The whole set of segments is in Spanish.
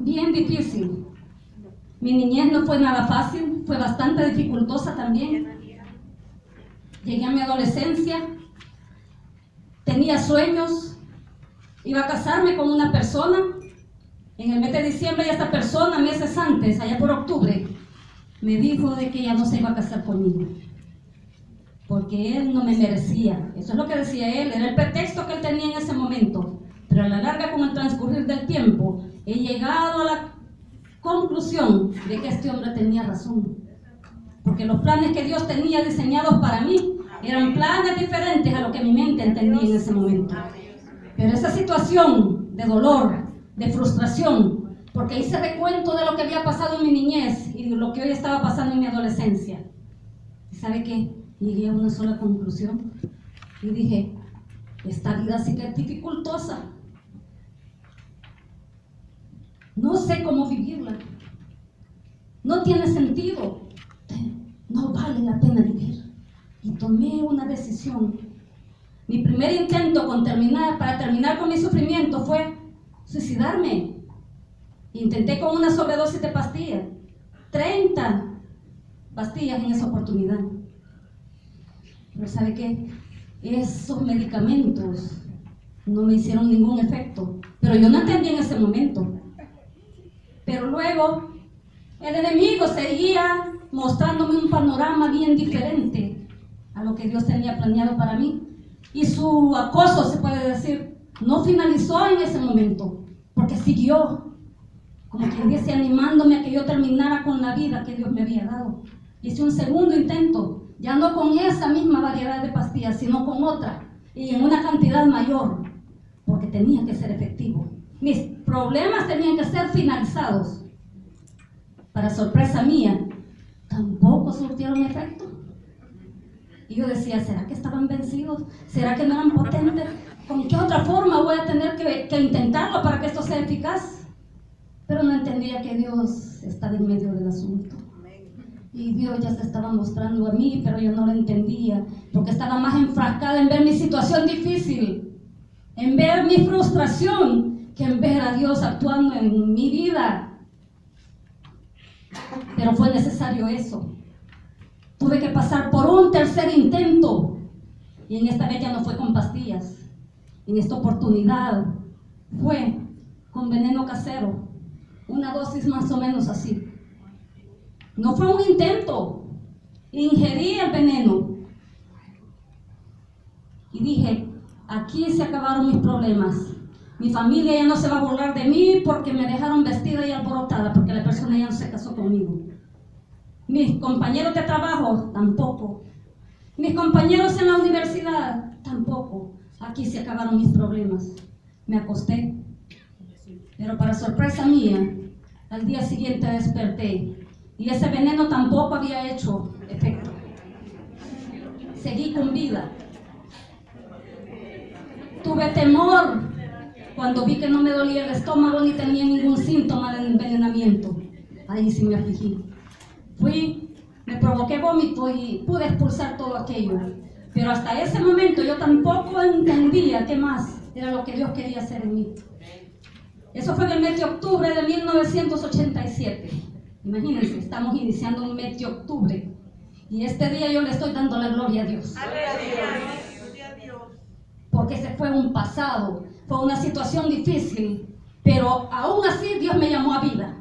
bien difícil. Mi niñez no fue nada fácil, fue bastante dificultosa también. Llegué a mi adolescencia, tenía sueños, iba a casarme con una persona. En el mes de diciembre, y esta persona, meses antes, allá por octubre, me dijo de que ella no se iba a casar conmigo, porque él no me merecía. Eso es lo que decía él, era el pretexto que él tenía en ese momento. Pero a la larga, con el transcurrir del tiempo, he llegado a la conclusión de que este hombre tenía razón, porque los planes que Dios tenía diseñados para mí eran planes diferentes a lo que mi mente entendía en ese momento. Pero esa situación de dolor, de frustración, porque hice recuento de lo que había pasado en mi niñez y de lo que hoy estaba pasando en mi adolescencia. ¿Y sabe qué? Llegué a una sola conclusión y dije, esta vida sí que es dificultosa. No sé cómo vivirla. No tiene sentido. No vale la pena vivir. Y tomé una decisión. Mi primer intento para terminar con mi sufrimiento fue suicidarme. Intenté con una sobredosis de pastillas. 30 pastillas en esa oportunidad. Pero ¿sabe qué? Esos medicamentos no me hicieron ningún efecto. Pero yo no entendí en ese momento. Pero luego el enemigo seguía mostrándome un panorama bien diferente a lo que Dios tenía planeado para mí. Y su acoso, se puede decir, no finalizó en ese momento, porque siguió, como quien dice, animándome a que yo terminara con la vida que Dios me había dado. Hice un segundo intento, ya no con esa misma variedad de pastillas, sino con otra, y en una cantidad mayor, porque tenía que ser efectivo. Mis problemas tenían que ser finalizados. Para sorpresa mía, tampoco surtieron efecto. Y yo decía, ¿será que estaban vencidos? ¿Será que no eran potentes? ¿Con qué otra forma voy a tener que intentarlo para que esto sea eficaz? Pero no entendía que Dios estaba en medio del asunto. Y Dios ya se estaba mostrando a mí, pero yo no lo entendía, porque estaba más enfrascada en ver mi situación difícil, en ver mi frustración, que en ver a Dios actuando en mi vida. Pero fue necesario eso. Tuve que pasar por un tercer intento, y en esta vez ya no fue con pastillas. En esta oportunidad fue con veneno casero, una dosis más o menos así. No fue un intento, ingerí el veneno y dije, aquí se acabaron mis problemas. Mi familia ya no se va a burlar de mí porque me dejaron vestida y alborotada, porque la persona ya no se casó conmigo. Mis compañeros de trabajo, tampoco. Mis compañeros en la universidad, tampoco. Aquí se acabaron mis problemas. Me acosté. Pero para sorpresa mía, al día siguiente desperté y ese veneno tampoco había hecho efecto. Seguí con vida. Tuve temor cuando vi que no me dolía el estómago ni tenía ningún síntoma de envenenamiento. Ahí sí me afligí. Me provoqué vómito y pude expulsar todo aquello. Pero hasta ese momento yo tampoco entendía qué más era lo que Dios quería hacer en mí. Eso fue en el mes de octubre de 1987. Imagínense, estamos iniciando un mes de octubre. Y este día yo le estoy dando la gloria a Dios. Porque ese fue un pasado, fue una situación difícil. Pero aún así Dios me llamó a vida.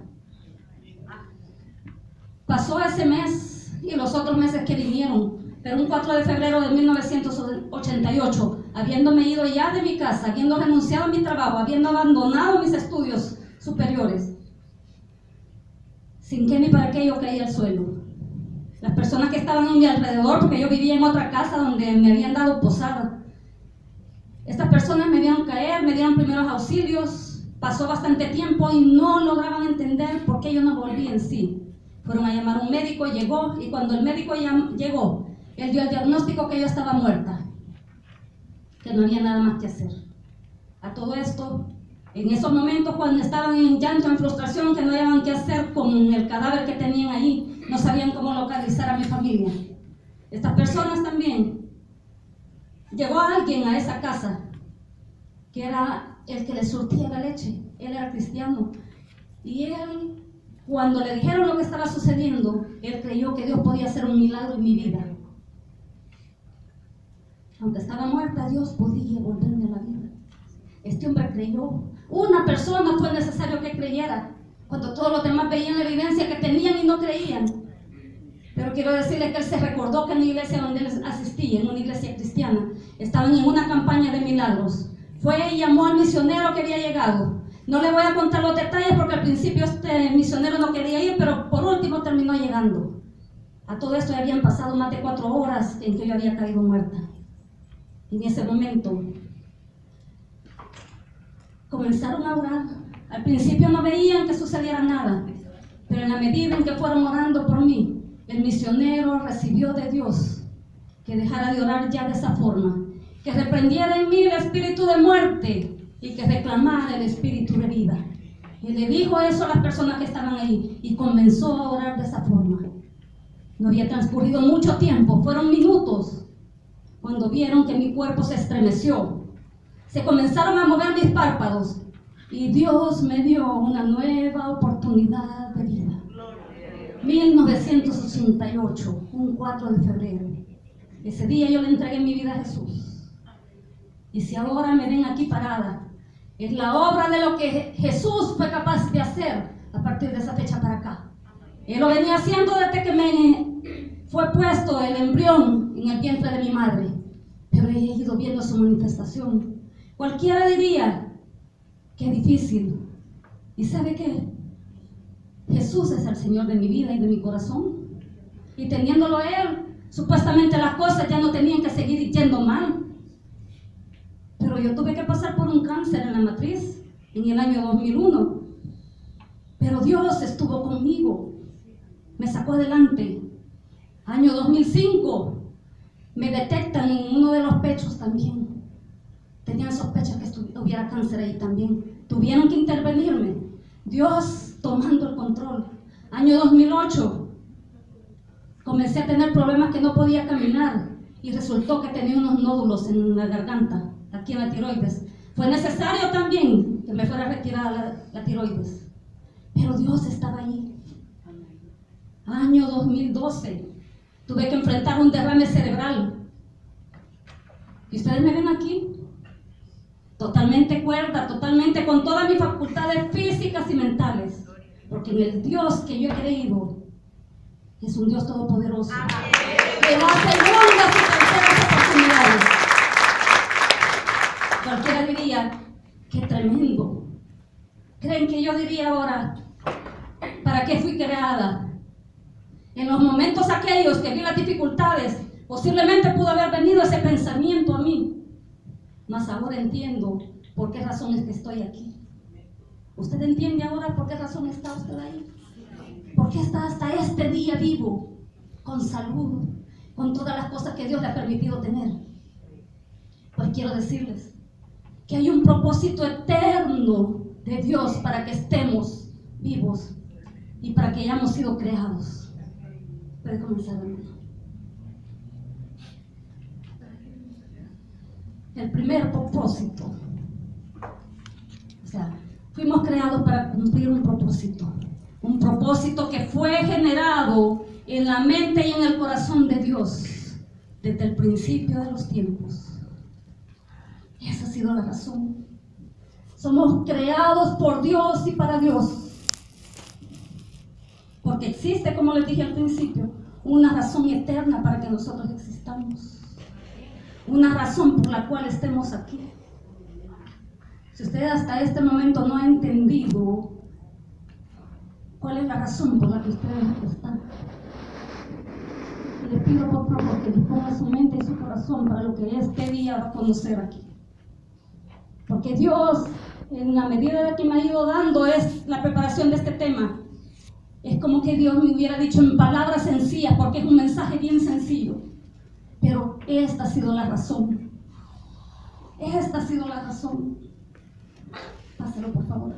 Pasó ese mes y los otros meses que vinieron, pero un 4 de febrero de 1988, habiéndome ido ya de mi casa, habiendo renunciado a mi trabajo, habiendo abandonado mis estudios superiores, sin qué ni para qué yo caí al suelo. Las personas que estaban en mi alrededor, porque yo vivía en otra casa donde me habían dado posada, estas personas me vieron caer, me dieron primeros auxilios, pasó bastante tiempo y no lograban entender por qué yo no volví en sí. Fueron a llamar a un médico, llegó, y cuando el médico llegó, él dio el diagnóstico que yo estaba muerta, que no había nada más que hacer. A todo esto, en esos momentos cuando estaban en llanto, en frustración, que no hallaban qué hacer con el cadáver que tenían ahí, no sabían cómo localizar a mi familia. Estas personas también, llegó alguien a esa casa, que era el que le surtía la leche, él era cristiano. Y él, cuando le dijeron lo que estaba sucediendo, él creyó que Dios podía hacer un milagro en mi vida. Aunque estaba muerta, Dios podía volverme a la vida. Este hombre creyó. Una persona fue necesario que creyera, cuando todos los demás veían la evidencia que tenían y no creían. Pero quiero decirles que él se recordó que en la iglesia donde él asistía, en una iglesia cristiana, estaban en una campaña de milagros. Fue y llamó al misionero que había llegado. No le voy a contar los detalles porque al principio este misionero no quería ir, pero por último terminó llegando. A todo esto ya habían pasado más de 4 horas en que yo había caído muerta. En ese momento comenzaron a orar. Al principio no veían que sucediera nada, pero en la medida en que fueron orando por mí, el misionero recibió de Dios que dejara de orar ya de esa forma, que reprendiera en mí el espíritu de muerte y que reclamara el espíritu de vida. Y le dijo eso a las personas que estaban ahí y comenzó a orar de esa forma. No había transcurrido mucho tiempo, fueron minutos, cuando vieron que mi cuerpo se estremeció. Se comenzaron a mover mis párpados y Dios me dio una nueva oportunidad de vida. 1988, un 4 de febrero. Ese día yo le entregué mi vida a Jesús. Y si ahora me ven aquí parada, es la obra de lo que Jesús fue capaz de hacer a partir de esa fecha para acá. Él lo venía haciendo desde que me fue puesto el embrión en el vientre de mi madre. Pero he ido viendo su manifestación. Cualquiera diría que difícil. ¿Y sabe qué? Jesús es el Señor de mi vida y de mi corazón. Y teniéndolo Él, supuestamente las cosas ya no tenían que seguir yendo mal. Pero yo tuve que pasar por un cáncer en la matriz en el año 2001. Pero Dios estuvo conmigo. Me sacó adelante. Año 2005. Me detectan en uno de los pechos también. Tenían sospecha que hubiera cáncer ahí también. Tuvieron que intervenirme. Dios tomando el control. Año 2008. Comencé a tener problemas que no podía caminar. Y resultó que tenía unos nódulos en la garganta, aquí en la tiroides. Fue necesario también que me fuera retirada la tiroides. Pero Dios estaba allí. Año 2012. Tuve que enfrentar un derrame cerebral. Y ustedes me ven aquí, totalmente cuerda, totalmente con todas mis facultades físicas y mentales. Porque en el Dios que yo he creído es un Dios todopoderoso. Que da segundas y terceras oportunidades. Cualquiera diría, qué tremendo. ¿Creen que yo diría ahora, para qué fui creada? En los momentos aquellos que vi las dificultades, posiblemente pudo haber venido ese pensamiento a mí. Mas ahora entiendo por qué razón es que estoy aquí. ¿Usted entiende ahora por qué razón está usted ahí? ¿Por qué está hasta este día vivo, con salud, con todas las cosas que Dios le ha permitido tener? Pues quiero decirles que hay un propósito eterno de Dios para que estemos vivos y para que hayamos sido creados. Puede comenzar, hermano. El primer propósito. O sea, fuimos creados para cumplir un propósito. Un propósito que fue generado en la mente y en el corazón de Dios desde el principio de los tiempos. Y esa ha sido la razón. Somos creados por Dios y para Dios. Porque existe, como les dije al principio, una razón eterna para que nosotros existamos. Una razón por la cual estemos aquí. Si usted hasta este momento no ha entendido cuál es la razón por la que ustedes están, le pido por favor que disponga su mente y su corazón para lo que este día va a conocer aquí. Porque Dios, en la medida de que me ha ido dando es la preparación de este tema, es como que Dios me hubiera dicho en palabras sencillas, porque es un mensaje bien sencillo. Pero esta ha sido la razón. Esta ha sido la razón. Pásalo, por favor.